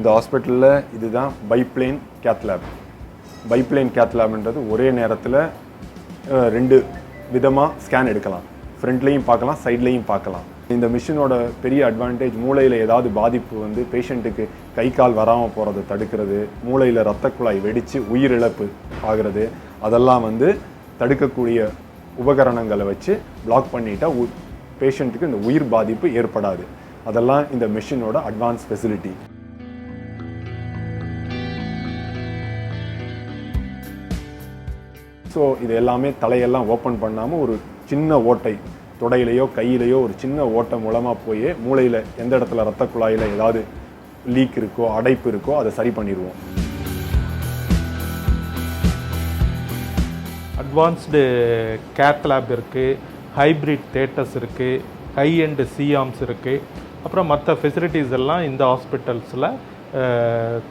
இந்த ஹாஸ்பிட்டலில் இதுதான் பைப்ளேன் கேத் லேப். பைப்ளேன் கேத் லேப்ன்றது ஒரே நேரத்தில் 2 விதமாக ஸ்கேன் எடுக்கலாம். ஃப்ரண்ட்லேயும் பார்க்கலாம், சைட்லேயும் பார்க்கலாம். இந்த மிஷினோட பெரிய அட்வான்டேஜ், மூளையில் ஏதாவது பாதிப்பு வந்து பேஷண்ட்டுக்கு கை கால் வராமல் போகிறத தடுக்கிறது, மூளையில் இரத்த குழாய் வெடித்து உயிரிழப்பு ஆகிறது, அதெல்லாம் வந்து தடுக்கக்கூடிய உபகரணங்களை வச்சு பிளாக் பண்ணிட்டா பேஷண்ட்டுக்கு இந்த உயிர் பாதிப்பு ஏற்படாது. அதெல்லாம் இந்த மிஷினோட அட்வான்ஸ் ஃபெசிலிட்டி. ஸோ இது எல்லாமே தலையெல்லாம் ஓப்பன் பண்ணாமல் ஒரு சின்ன ஓட்டை தொடையிலையோ கையிலையோ ஒரு சின்ன ஓட்டை மூலமாக போய் மூளையில் எந்த இடத்துல இரத்த குழாயில் ஏதாவது லீக் இருக்கோ, அடைப்பு இருக்கோ, அதை சரி பண்ணிடுவோம். அட்வான்ஸ்டு கேத் லேப் இருக்குது, ஹைப்ரிட் தேட்டர்ஸ் இருக்குது, ஹை எண்டு சிஆர்ம்ஸ் இருக்குது. அப்புறம் மற்ற ஃபெசிலிட்டிஸ் எல்லாம் இந்த ஹாஸ்பிட்டல்ஸில்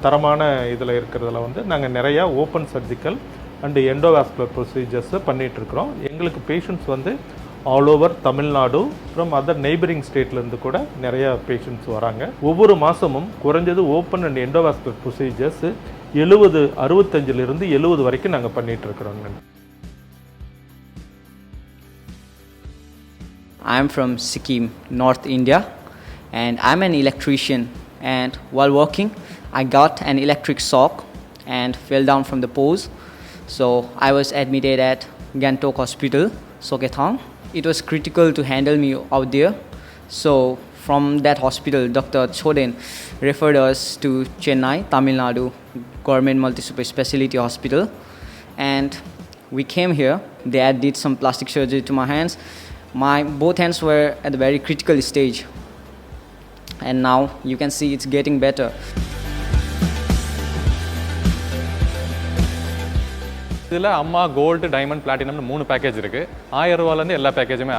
தரமான இதில் இருக்கிறதுல வந்து நாங்கள் நிறையா ஓப்பன் சர்ஜிக்கல் அண்டு எண்டோவாஸ்குலர் ப்ரொசீஜர்ஸை பண்ணிகிட்ருக்குறோம். எங்களுக்கு பேஷண்ட்ஸ் வந்து ஆல் ஓவர் தமிழ்நாடு, அப்புறம் அதர் நெய்பரிங் ஸ்டேட்லேருந்து கூட நிறையா பேஷண்ட்ஸ் வராங்க. ஒவ்வொரு மாதமும் குறைஞ்சது ஓப்பன் அண்ட் எண்டோவாஸ்குலர் ப்ரொசீஜர்ஸ் 65 வரைக்கும் நாங்கள் பண்ணிகிட்ருக்குறோங்க. I am from Sikkim, North India, and I'm an electrician. And while working, I got an electric shock and fell down from the poles. So I was admitted at Gantok Hospital, Sokethang. It was critical to handle me out there. So from that hospital, Dr. Choden referred us to Chennai, Tamil Nadu Government Multi-Super Speciality Hospital. And we came here. They did some plastic surgery to my hands. Both hands were at a very critical stage. And now you can see it's getting better. இதில் அம்மா gold, diamond, பிளாட்டினம்னு 3 package இருக்குது. 1000 ரூபாலேருந்து எல்லா பேக்கேஜுமே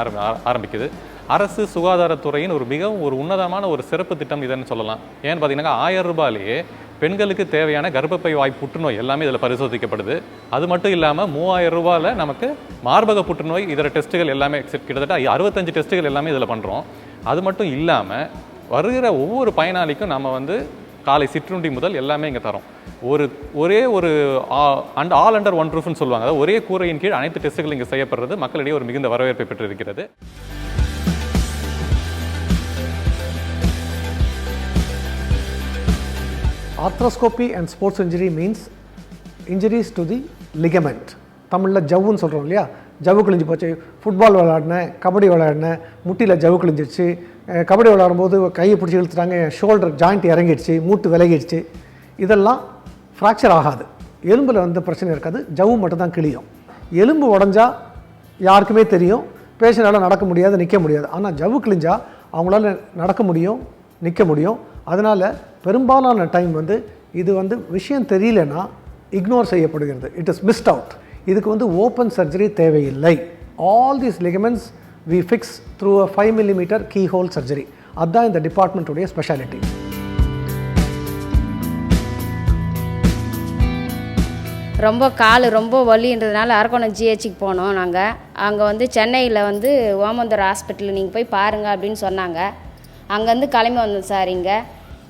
ஆரம்பிக்குது. அரசு சுகாதாரத்துறையின் மிகவும் உன்னதமான ஒரு சிறப்பு திட்டம் இதுன்னு சொல்லலாம். ஏன்னு பார்த்தீங்கன்னா 1000 ரூபாயிலேயே பெண்களுக்கு தேவையான கர்ப்பப்பை வாய் புற்றுநோய் எல்லாமே இதில் பரிசோதிக்கப்படுது. அது மட்டும் இல்லாமல் 3000 ரூபாயில் நமக்கு மார்பக புற்றுநோய் இதர டெஸ்ட்டுகள் எல்லாமே கிட்டத்தட்ட 65 டெஸ்ட்டுகள் எல்லாமே இதில் பண்ணுறோம். அது மட்டும் இல்லாமல் வருகிற ஒவ்வொரு பயனாளிக்கும் நம்ம வந்து காலை சிற்றுண்டி முதல் எல்லாமே இங்கே தரோம். ஒரே ஒரு ஆல் அண்டர் ஒன் ரூஃப்னு சொல்லுவாங்க. அதாவது ஒரே கூரையின் கீழ் அனைத்து டெஸ்ட்டுகள் இங்கே செய்யப்படுறது மக்களிடையே ஒரு மிகுந்த வரவேற்பை பெற்றிருக்கிறது. Arthroscopy and sports injury means injuries to the ligament. தமிழில் ஜவ்வுன்னு சொல்கிறோம் இல்லையா, ஜவ்வு கிழிஞ்சு போச்சு. ஃபுட்பால் விளையாடினேன், கபடி விளையாடினேன், முட்டியில் ஜவ்வு கிழிஞ்சிடுச்சு. கபடி விளையாடும்போது கையை பிடிச்சி இழுத்துட்டாங்க, ஷோல்டர் ஜாயிண்ட் இறங்கிடுச்சு, மூட்டு விலகிடுச்சு. இதெல்லாம் ஃப்ராக்சர் ஆகாது. எலும்பில் வந்து பிரச்சனை இருக்காது, ஜவ்வு மட்டும்தான் கிழியும். எலும்பு உடஞ்சா யாருக்குமே தெரியும், பேஷண்டால் நடக்க முடியாது, நிற்க முடியாது. ஆனால் ஜவ்வு கிழிஞ்சால் அவங்களால நடக்க முடியும், நிற்க முடியும். அதனால் பெரும்பாலான டைம் வந்து இது வந்து விஷயம் தெரியலன்னா இக்னோர் செய்யப்படுகிறது. It is missed out. இதுக்கு வந்து ஓப்பன் சர்ஜரி தேவையில்லை. All these ligaments we fix through a 5 mm keyhole surgery. அதுதான் இந்த டிபார்ட்மெண்ட்டுடைய ஸ்பெஷாலிட்டி. ரொம்ப வலின்றதுனால அரக்கோணம் ஜிஹெச்சுக்கு போனோம். நாங்கள் அங்கே வந்து சென்னையில் வந்து ஓமந்தூர் ஹாஸ்பிட்டல் நீங்கள் போய் பாருங்கள் அப்படின்னு சொன்னாங்க. அங்கேருந்து கிளம்பி வந்தோம் சார்.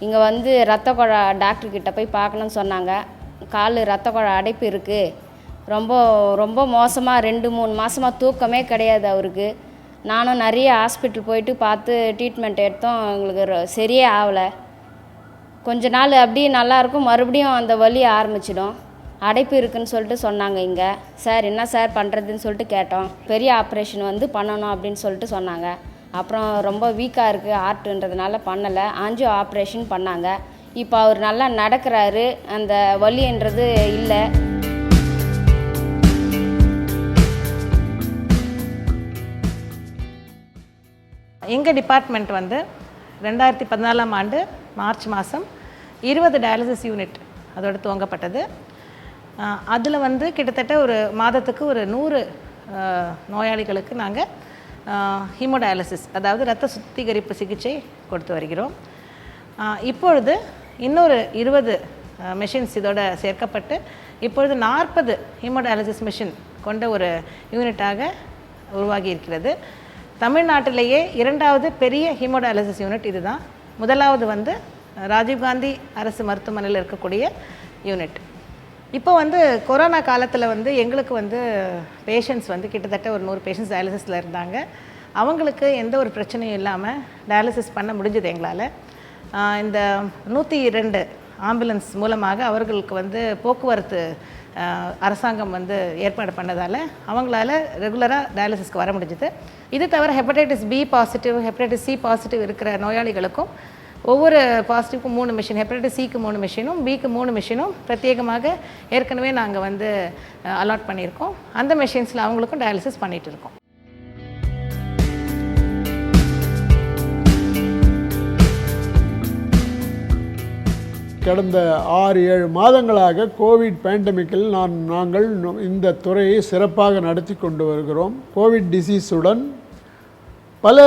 இங்கே வந்து ரத்த குழா டாக்டர்கிட்ட போய் பார்க்கணுன்னு சொன்னாங்க. கால் ரத்த குழா அடைப்பு இருக்குது, ரொம்ப மோசமாக 2-3 மாதமாக தூக்கமே கிடையாது அவருக்கு. நானும் நிறைய ஹாஸ்பிட்டல் போயிட்டு பார்த்து ட்ரீட்மெண்ட் எடுத்தோம், எங்களுக்கு சரியே ஆகலை. கொஞ்ச நாள் அப்படியே நல்லாயிருக்கும், மறுபடியும் அந்த வலி ஆரம்பிச்சிடும். அடைப்பு இருக்குதுன்னு சொல்லிட்டு சொன்னாங்க. இங்கே சார் என்ன சார் பண்ணுறதுன்னு சொல்லிட்டு கேட்டோம். பெரிய ஆப்ரேஷன் வந்து பண்ணணும் அப்படின்னு சொல்லிட்டு சொன்னாங்க. அப்புறம் ரொம்ப வீக்காக இருக்குது ஹார்ட்டுன்றதுனால பண்ணலை, ஆஞ்சியோ ஆப்ரேஷன் பண்ணாங்க. இப்போ அவர் நல்லா நடக்கிறாரு, அந்த வலின்றது இல்லை. எங்கள் டிபார்ட்மெண்ட் வந்து 2014ஆம் ஆண்டு மார்ச் மாதம் 20 டயாலிசிஸ் யூனிட் அதோடு துவங்கப்பட்டது. அதில் வந்து கிட்டத்தட்ட ஒரு மாதத்துக்கு ஒரு 100 நோயாளிகளுக்கு நாங்கள் ஹீமோடயாலிசிஸ், அதாவது இரத்த சுத்திகரிப்பு சிகிச்சை கொடுத்து வருகிறோம். இப்பொழுது இன்னொரு 20 மெஷின்ஸ் இதோட சேர்க்கப்பட்டு இப்பொழுது 40 ஹீமோடயாலிசிஸ் மிஷின் கொண்ட ஒரு யூனிட்டாக உருவாகி இருக்கிறது. தமிழ்நாட்டிலேயே 2வது பெரிய ஹீமோடயாலிசிஸ் யூனிட் இதுதான். முதலாவது வந்து ராஜீவ்காந்தி அரசு மருத்துவமனையில் இருக்கக்கூடிய யூனிட். இப்போ வந்து கொரோனா காலத்தில் வந்து எங்களுக்கு வந்து பேஷண்ட்ஸ் வந்து கிட்டத்தட்ட ஒரு 100 பேஷண்ட்ஸ் டயாலிசிஸில் இருந்தாங்க. அவங்களுக்கு எந்த ஒரு பிரச்சனையும் இல்லாமல் டயாலிசிஸ் பண்ண முடிஞ்சது எங்களால். இந்த 102 ஆம்புலன்ஸ் மூலமாக அவர்களுக்கு வந்து போக்குவரத்து அரசாங்கம் வந்து ஏற்பாடு பண்ணதால் அவங்களால ரெகுலராக டயாலிசிஸ்க்கு வர முடிஞ்சுது. இது தவிர hepatitis B positive, hepatitis C positive இருக்கிற நோயாளிகளுக்கும் ஒவ்வொரு பாசிட்டிவ்க்கும் 3 மிஷின், ஹெப்படைட்டிஸ் சிக்கு 3 மிஷினும் பிக்கு 3 மிஷினும் பிரத்யேகமாக ஏற்கனவே நாங்கள் வந்து அலாட் பண்ணியிருக்கோம். அந்த மிஷின்ஸில் அவங்களுக்கும் டயாலிசிஸ் பண்ணிகிட்டு இருக்கோம். கடந்த 6-7 மாதங்களாக கோவிட் பேண்டமிக்கில் நாங்கள் இந்த துறையை சிறப்பாக நடத்தி கொண்டு வருகிறோம். கோவிட் டிசீஸுடன் பல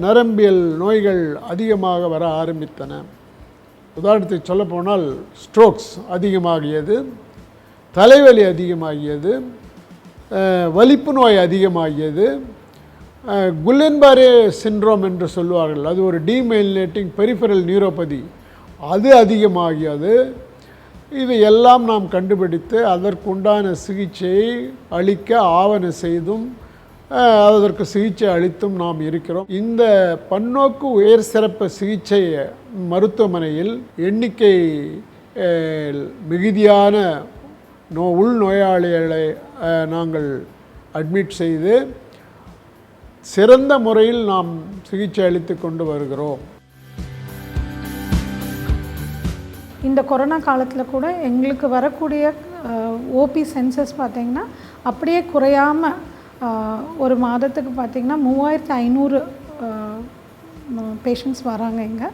நரம்பியல் நோய்கள் அதிகமாக வர ஆரம்பித்தன. உதாரணத்துக்கு சொல்லப்போனால் ஸ்ட்ரோக்ஸ் அதிகமாகியது, தலைவலி அதிகமாகியது, வலிப்பு நோய் அதிகமாகியது, குல்லென்பாரே சிண்ட்ரோம் என்று சொல்வார்கள், அது ஒரு டீமைலினேட்டிங் பெரிஃபரல் நியூரோபதி, அது அதிகமாகியது. இது எல்லாம் நாம் கண்டுபிடித்து அதற்குண்டான சிகிச்சையை அளிக்க ஆவண செய்தும் அதற்கு சிகிச்சை அளித்தும் நாம் இருக்கிறோம். இந்த பன்னோக்கு உயர் சிறப்பு சிகிச்சை மருத்துவமனையில் எண்ணிக்கை மிகுதியான உள்நோயாளிகளை நாங்கள் அட்மிட் செய்து சிறந்த முறையில் நாம் சிகிச்சை அளித்து கொண்டு வருகிறோம். இந்த கொரோனா காலத்தில் கூட எங்களுக்கு வரக்கூடிய ஓபி சென்சஸ் பார்த்திங்கன்னா அப்படியே குறையாமல் ஒரு மாதத்துக்கு பார்த்திங்கன்னா 3500 பேஷண்ட்ஸ் வராங்க. இங்கே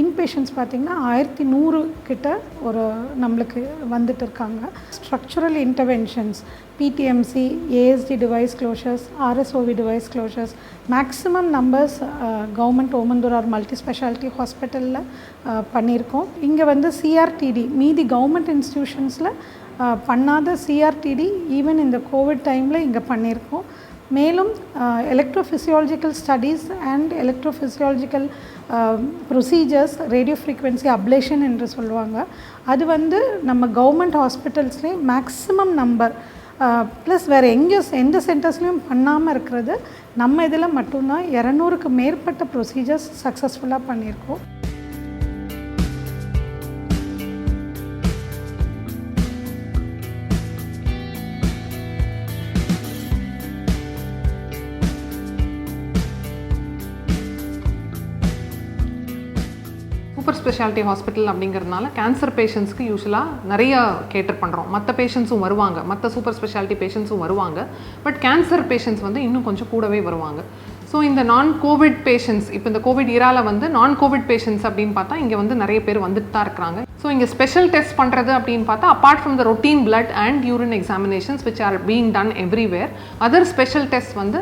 இன்பேஷண்ட்ஸ் பார்த்திங்கன்னா 1100 கிட்ட ஒரு நம்மளுக்கு வந்துட்டு இருக்காங்க. Structural interventions, PTMC, ASD device closures, RSOV device closures, maximum numbers government Omandurar multi speciality ஹாஸ்பிட்டலில் பண்ணியிருக்கோம். இங்கே வந்து சிஆர்டிடி மீதி கவர்மெண்ட் இன்ஸ்டிடியூஷன்ஸில் பண்ணாத சிஆர்டிடி ஈவன் இந்த கோவிட் டைமில் இங்கே பண்ணியிருக்கோம். மேலும் electrophysiological studies and electrophysiological procedures, radio frequency ablation என்று சொல்லுவாங்க, அது வந்து நம்ம கவர்மெண்ட் ஹாஸ்பிட்டல்ஸ்லேயே மேக்ஸிமம் நம்பர் ப்ளஸ் வேறு எந்த சென்டர்ஸ்லையும் பண்ணாமல் இருக்கிறது நம்ம இதில் மட்டும்தான் 200க்கு மேற்பட்ட ப்ரொசீஜர்ஸ் சக்ஸஸ்ஃபுல்லாக பண்ணியிருக்கோம். சூப்பர் ஸ்பெஷாலிட்டி ஹாஸ்பிட்டல் அப்படிங்கிறதுனால கேன்சர் பேஷண்ட்ஸ்க்கு யூஸ்வலாக நிறையா கேட்டர் பண்ணுறோம். மற்ற பேஷண்ட்ஸும் வருவாங்க, மற்ற சூப்பர் ஸ்பெஷாலிட்டி பேஷண்ட்ஸும் வருவாங்க. பட் கேன்சர் பேஷண்ட்ஸ் வந்து இன்னும் கொஞ்சம் கூடவே வருவாங்க. ஸோ இந்த நான் கோவிட் பேஷண்ட்ஸ், இப்போ இந்த கோவிட் இரால வந்து நான் கோவிட் பேஷண்ட்ஸ் அப்படின்னு பார்த்தா இங்கே வந்து நிறைய பேர் வந்துட்டு தான் இருக்கிறாங்க. ஸோ இங்கே ஸ்பெஷல் டெஸ்ட் பண்ணுறது அப்படின்னு பார்த்தா apart from the routine blood and urine examinations which are being ton everywhere, other special test வந்து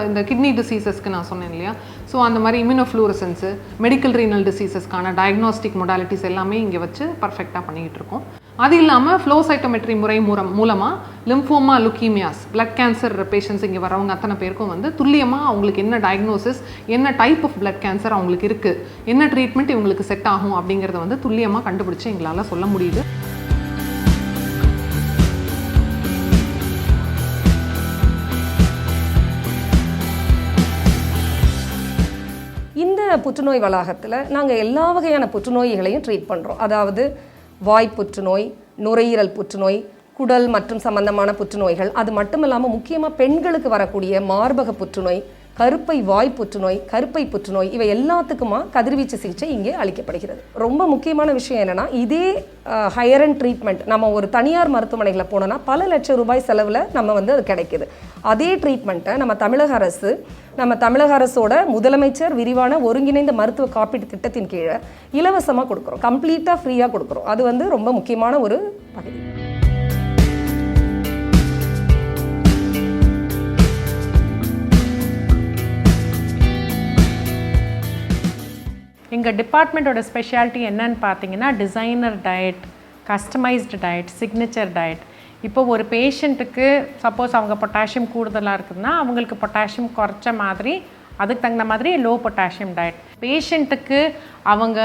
இந்த கிட்னி டிசீசஸ்க்கு நான் சொன்னேன் இல்லையா, ஸோ அந்த மாதிரி இம்யூனோஃப்ளூரசன்ஸு, மெடிக்கல் ரீனல் டிசீசஸ்க்கான டயக்னாஸ்டிக் மொடாலிட்டிஸ் எல்லாமே இங்கே வச்சு பர்ஃபெக்டாக பண்ணிக்கிட்டு இருக்கோம். அது இல்லாமல் ஃப்ளோ சைட்டோமெட்ரி முறை மூலமாக லிம்ஃபோமா, லுக்கீமியாஸ், பிளட் கேன்சர் பேஷண்ட்ஸ் இங்கே வரவங்க அத்தனை பேருக்கும் வந்து துல்லியமாக அவங்களுக்கு என்ன டயக்னோசிஸ், என்ன டைப் ஆஃப் பிளட் கேன்சர் அவங்களுக்கு இருக்குது, என்ன ட்ரீட்மெண்ட் இவங்களுக்கு செட் ஆகும் அப்படிங்கிறத வந்து துல்லியமாக கண்டுபிடிச்சி எங்களால் சொல்ல முடியுது. இந்த புற்றுநோய் வளாகத்தில் நாங்கள் எல்லா வகையான புற்றுநோய்களையும் ட்ரீட் பண்ணுறோம். அதாவது வாய் புற்றுநோய், நுரையீரல் புற்றுநோய், குடல் மற்றும் சம்பந்தமான புற்றுநோய்கள், அது மட்டும் இல்லாமல் முக்கியமாக பெண்களுக்கு வரக்கூடிய மார்பக புற்றுநோய், கருப்பை வாய் புற்றுநோய், கருப்பை புற்றுநோய், இவை எல்லாத்துக்குமா கதிர்வீச்சு சிகிச்சை இங்கே அளிக்கப்படுகிறது. ரொம்ப முக்கியமான விஷயம் என்னென்னா, இதே ஹையர் அண்ட் ட்ரீட்மெண்ட் நம்ம ஒரு தனியார் மருத்துவமனைகளில் போனோன்னா பல லட்சம் ரூபாய் செலவில் நம்ம வந்து அது கிடைக்குது. அதே ட்ரீட்மெண்ட்டை நம்ம தமிழக அரசோட முதலமைச்சர் விரிவான ஒருங்கிணைந்த மருத்துவ காப்பீட்டு திட்டத்தின் கீழே இலவசமாக கொடுக்குறோம், கம்ப்ளீட்டாக ஃப்ரீயாக கொடுக்குறோம். அது வந்து ரொம்ப முக்கியமான ஒரு பகுதி. எங்கள் டிபார்ட்மெண்ட்டோட ஸ்பெஷாலிட்டி என்னன்னு பார்த்தீங்கன்னா designer diet, customised diet, signature diet. இப்போ ஒரு பேஷண்ட்டுக்கு சப்போஸ் அவங்க பொட்டாசியம் கூடுதலாக இருக்குதுன்னா அவங்களுக்கு பொட்டாசியம் குறைச்ச மாதிரி அதுக்கு தகுந்த மாதிரி லோ பொட்டாசியம் டயட். பேஷண்ட்டுக்கு அவங்க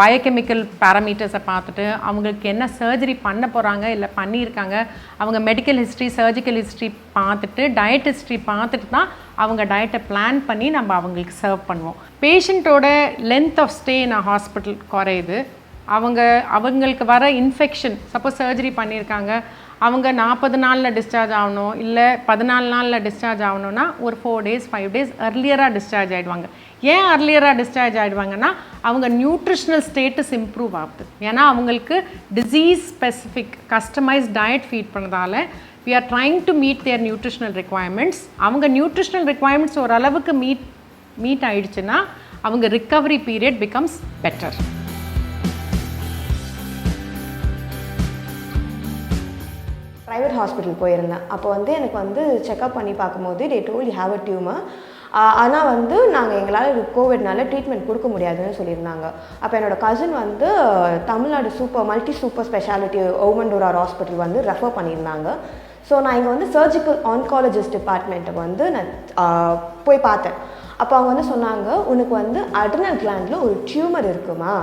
பயோகெமிக்கல் பேராமீட்டர்ஸை பார்த்துட்டு அவங்களுக்கு என்ன சர்ஜரி பண்ண போகிறாங்க இல்லை பண்ணியிருக்காங்க, அவங்க மெடிக்கல் ஹிஸ்ட்ரி சர்ஜிக்கல் ஹிஸ்ட்ரி பார்த்துட்டு டயட் ஹிஸ்ட்ரி பார்த்துட்டு தான் அவங்க டயட்டை பிளான் பண்ணி நம்ம அவங்களுக்கு சர்வ் பண்ணுவோம். பேஷண்ட்டோட length of stay in hospital குறையுது. அவங்களுக்கு வர இன்ஃபெக்ஷன், சப்போஸ் சர்ஜரி பண்ணியிருக்காங்க, அவங்க 40 நாளில் டிஸ்சார்ஜ் ஆகணும் இல்லை 14 நாளில் டிஸ்சார்ஜ் ஆகணும்னா ஒரு 4 days 5 days அர்லியராக டிஸ்சார்ஜ் ஆகிடுவாங்க. ஏன் அர்லியராக டிஸ்சார்ஜ் ஆகிடுவாங்கன்னா அவங்க நியூட்ரிஷனல் ஸ்டேட்டஸ் இம்ப்ரூவ் ஆகுது. ஏன்னா அவங்களுக்கு disease specific customised diet feed பண்ணதால we are trying to meet their nutritional requirements. அவங்க நியூட்ரிஷனல் ரெக்குவயர்மெண்ட்ஸ் ஓரளவுக்கு மீட் ஆயிடுச்சுன்னா அவங்க recovery period becomes better. Private hospital போயிருந்தேன். அப்போ வந்து எனக்கு வந்து செக்அப் பண்ணி பார்க்கும்போது they told you have a tumor. ஆனால் வந்து நாங்கள் எங்களால் கோவிட்னால ட்ரீட்மெண்ட் கொடுக்க முடியாதுன்னு சொல்லியிருந்தாங்க. அப்போ என்னோடய கசின் வந்து Tamil Nadu multi super speciality Omandurar hospital வந்து ரெஃபர் பண்ணியிருந்தாங்க. ஸோ நான் இங்கே வந்து சர்ஜிக்கல் ஆன்காலஜிஸ்ட் டிபார்ட்மெண்ட்டுக்கு வந்து நான் போய் பார்த்தேன். அப்போ அவங்க வந்து சொன்னாங்க, உனக்கு வந்து அட்ரினல் கிளாண்டில் ஒரு டியூமர் இருக்குமா,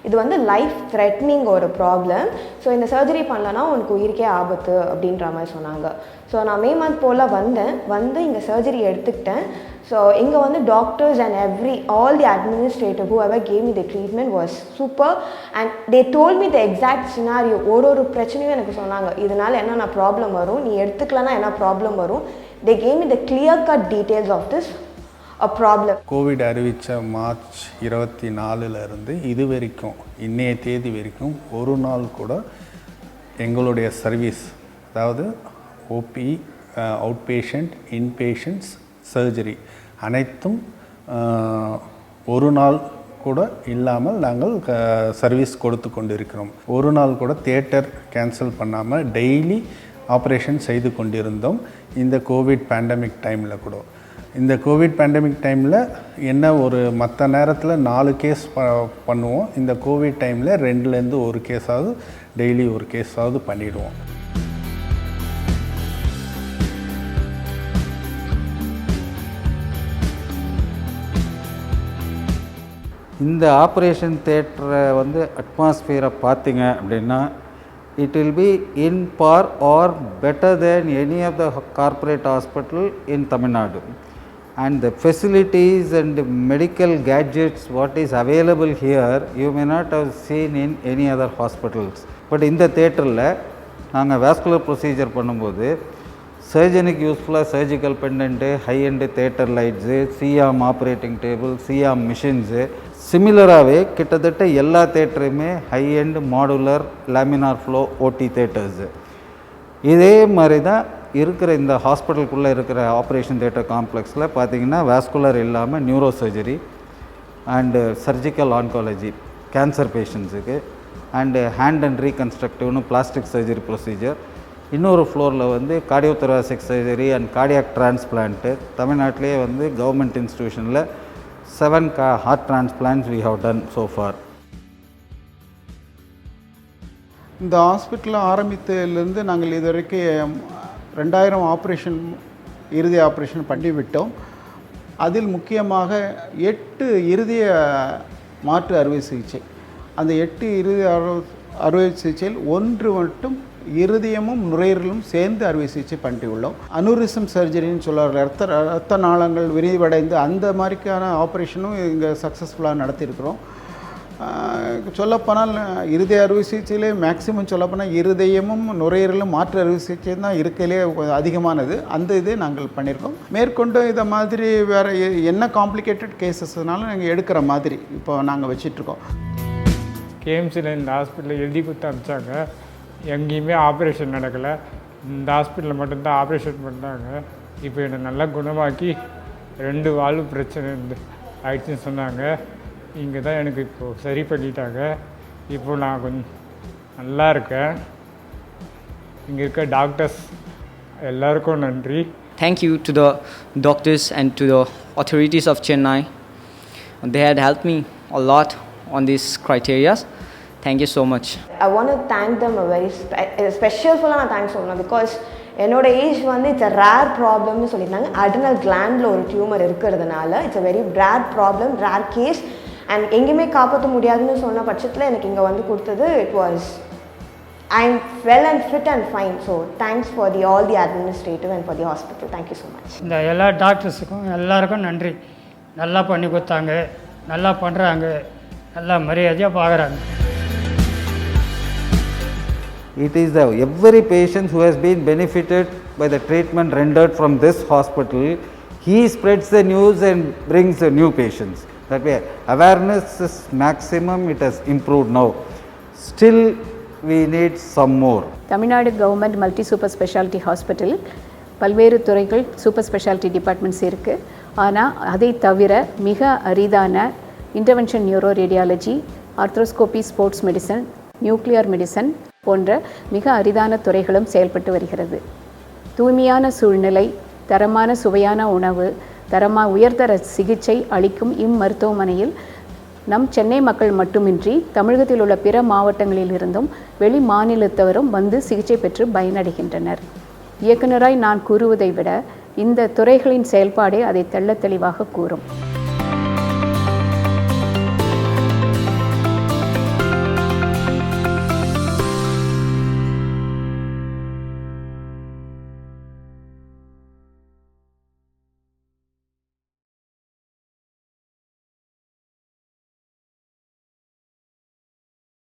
இது வந்து லைஃப் த்ரெட்னிங் ஒரு ப்ராப்ளம், ஸோ இந்த சர்ஜரி பண்ணலன்னா உனக்கு உயிருக்கே ஆபத்து அப்படின்ற மாதிரி சொன்னாங்க. ஸோ நான் மே மந்த் போல் வந்து இங்கே சர்ஜரி எடுத்துக்கிட்டேன். ஸோ இங்கே வந்து doctors and all the administrative whoever gave me the treatment was super and they told me the exact scenario. ஒரு பிரச்சனையும் எனக்கு சொன்னாங்க, இதனால் என்னென்ன ப்ராப்ளம் வரும், நீ எடுத்துக்கலன்னா என்ன ப்ராப்ளம் வரும். they gave me the clear cut details of this problem. Covid அறிவித்த மார்ச் 24 இது வரைக்கும் இன்னைய தேதி வரைக்கும் ஒரு நாள் கூட எங்களுடைய சர்வீஸ், அதாவது ஓபி, அவுட் பேஷண்ட், இன்பேஷண்ட்ஸ், சர்ஜரி அனைத்தும் ஒரு நாள் கூட இல்லாமல் நாங்கள் சர்வீஸ் கொடுத்து கொண்டு இருக்கிறோம். ஒரு நாள் கூட தியேட்டர் கேன்சல் பண்ணாமல் டெய்லி ஆப்ரேஷன் செய்து கொண்டிருந்தோம். இந்த கோவிட் பேண்டமிக் டைமில் கூட இந்த கோவிட் பேண்டமிக் டைமில் என்ன ஒரு மற்ற நேரத்தில் 4 கேஸ் பண்ணுவோம். இந்த கோவிட் டைமில் 2லேருந்து 1 கேஸாவது டெய்லி ஒரு கேஸாவது பண்ணிவிடுவோம். இந்த ஆப்ரேஷன் தியேட்டரை வந்து அட்மாஸ்பியரை பார்த்தீங்க அப்படின்னா it will be in par or better than any of the corporate hospital in Tamil Nadu. And the facilities and medical gadgets what is available here you may not have seen in any other hospitals. But in the theaterல நாங்கள் vascular procedure பண்ணும்போது சர்ஜனுக்கு யூஸ்ஃபுல்லாக surgical pendant, high end theatre lights, C arm operating table, C arm machines, சிமிலராகவே கிட்டத்தட்ட எல்லா தேட்டருமே high end modular laminar flow OT theatres. இதே மாதிரி தான் இருக்கிற இந்த ஹாஸ்பிட்டலுக்குள்ளே இருக்கிற ஆப்ரேஷன் தேட்டர் காம்ப்ளெக்ஸில் பார்த்திங்கன்னா வாஸ்குலர் இல்லாமல் neuro surgery and surgical oncology cancer பேஷண்ட்ஸுக்கு அண்டு ஹேண்ட் அண்ட் ரீகன்ஸ்ட்ரக்டிவ்னு பிளாஸ்டிக் சர்ஜரி ப்ரொசீஜர். இன்னொரு ஃப்ளோரில் வந்து cardiothoracic surgery and cardiac transplant. தமிழ்நாட்டிலே வந்து கவர்மெண்ட் இன்ஸ்டிடியூஷனில் 7 heart transplants we have done so far. இந்த ஹாஸ்பிட்டலில் ஆரம்பித்ததிலிருந்து நாங்கள் இது வரைக்கும் 2000 ஆப்ரேஷன், இறுதி ஆப்ரேஷன் பண்ணிவிட்டோம். அதில் முக்கியமாக 8 இருதய மாற்று அறுவை சிகிச்சை. அந்த 8 இருதய அறுவை சிகிச்சையில் 1 மட்டும் இருதயமும் நுரையீரலும் சேர்ந்து அறுவை சிகிச்சை பண்ணியுள்ளோம். அனுரிசம் சர்ஜரின்னு சொல்லுவாங்க, ரத்த நாளங்கள் விரிவடைந்து அந்த மாதிரிக்கான ஆப்ரேஷனும் இங்கே சக்ஸஸ்ஃபுல்லாக நடத்தியிருக்கிறோம். சொல்லப்போனால் இருதய அறுவை சிகிச்சையிலே மேக்ஸிமம் சொல்லப்போனால் இருதயமும் நுரையீரலும் மாற்று அறுவை சிகிச்சை தான் இருக்கையிலே அதிகமானது. அந்த இதே நாங்கள் பண்ணியிருக்கோம். மேற்கொண்டு இதை மாதிரி வேறு என்ன காம்ப்ளிகேட்டட் கேசஸ்னாலும் நாங்கள் எடுக்கிற மாதிரி இப்போ நாங்கள் வச்சிட்ருக்கோம். கேஎம்சியில் இந்த ஹாஸ்பிட்டலில் எழுதி கொடுத்து அனுப்பிச்சாங்க. எங்கேயுமே ஆப்ரேஷன் நடக்கலை, இந்த ஹாஸ்பிட்டலில் மட்டும்தான் ஆப்ரேஷன் பண்ணாங்க. இப்போ என்னை நல்லா குணமாக்கி 2 வால்வு பிரச்சனை ஆயிடுச்சுன்னு சொன்னாங்க. இங்கே தான் எனக்கு இப்போது சரி பண்ணிட்டாங்க. இப்போது நான் கொஞ்சம் நல்லா இருக்கேன். இங்கே இருக்க டாக்டர்ஸ் எல்லாருக்கும் நன்றி. Thank you to the doctors and to the authorities of Chennai. They had helped me a lot on these criteria. Thank you so much. I want to thank them a very special thanks சொல்லணும். because என்னோட age வந்து it's a rare ப்ராப்ளம்னு சொல்லியிருந்தாங்க. Adrenal கிளாண்டில் ஒரு tumour இருக்கிறதுனால it's a very rare problem, rare case. And எங்கேயுமே காப்பாற்ற முடியாதுன்னு சொன்ன பட்சத்தில் எனக்கு இங்கே வந்து கொடுத்தது it was I am well and fit and fine. So thanks for all the administrative and for the hospital. Thank you so much. இந்த எல்லா டாக்டர்ஸுக்கும் எல்லாருக்கும் நன்றி. நல்லா பண்ணி கொடுத்தாங்க, நல்லா பண்ணுறாங்க, நல்லா மரியாதையாக பார்க்குறாங்க. It is every patient who has been benefited by the treatment rendered from this hospital, he spreads the news and brings the new patients. That way awareness is maximum, it has improved now. Still we need some more. Tamil Nadu government multi super speciality hospital பல்வேறு துறைகள் super speciality departments இருக்குது. ஆனால் அதை தவிர மிக அரிதான intervention neuro radiology, arthroscopy, sports medicine, nuclear medicine போன்ற மிக அரிதான துறைகளும் செயல்பட்டு வருகிறது. தூய்மையான சூழ்நிலை, தரமான சுவையான உணவு, உயர்தர சிகிச்சை அளிக்கும் இம்மருத்துவமனையில் நம் சென்னை மக்கள் மட்டுமின்றி தமிழகத்தில் உள்ள பிற மாவட்டங்களிலிருந்தும் வெளி மாநிலத்தவரும் வந்து சிகிச்சை பெற்று பயனடைகின்றனர். இயக்குநராய் நான் கூறுவதை விட இந்த துறைகளின் செயல்பாடே அதை தெள்ளத் தெளிவாக கூறும்.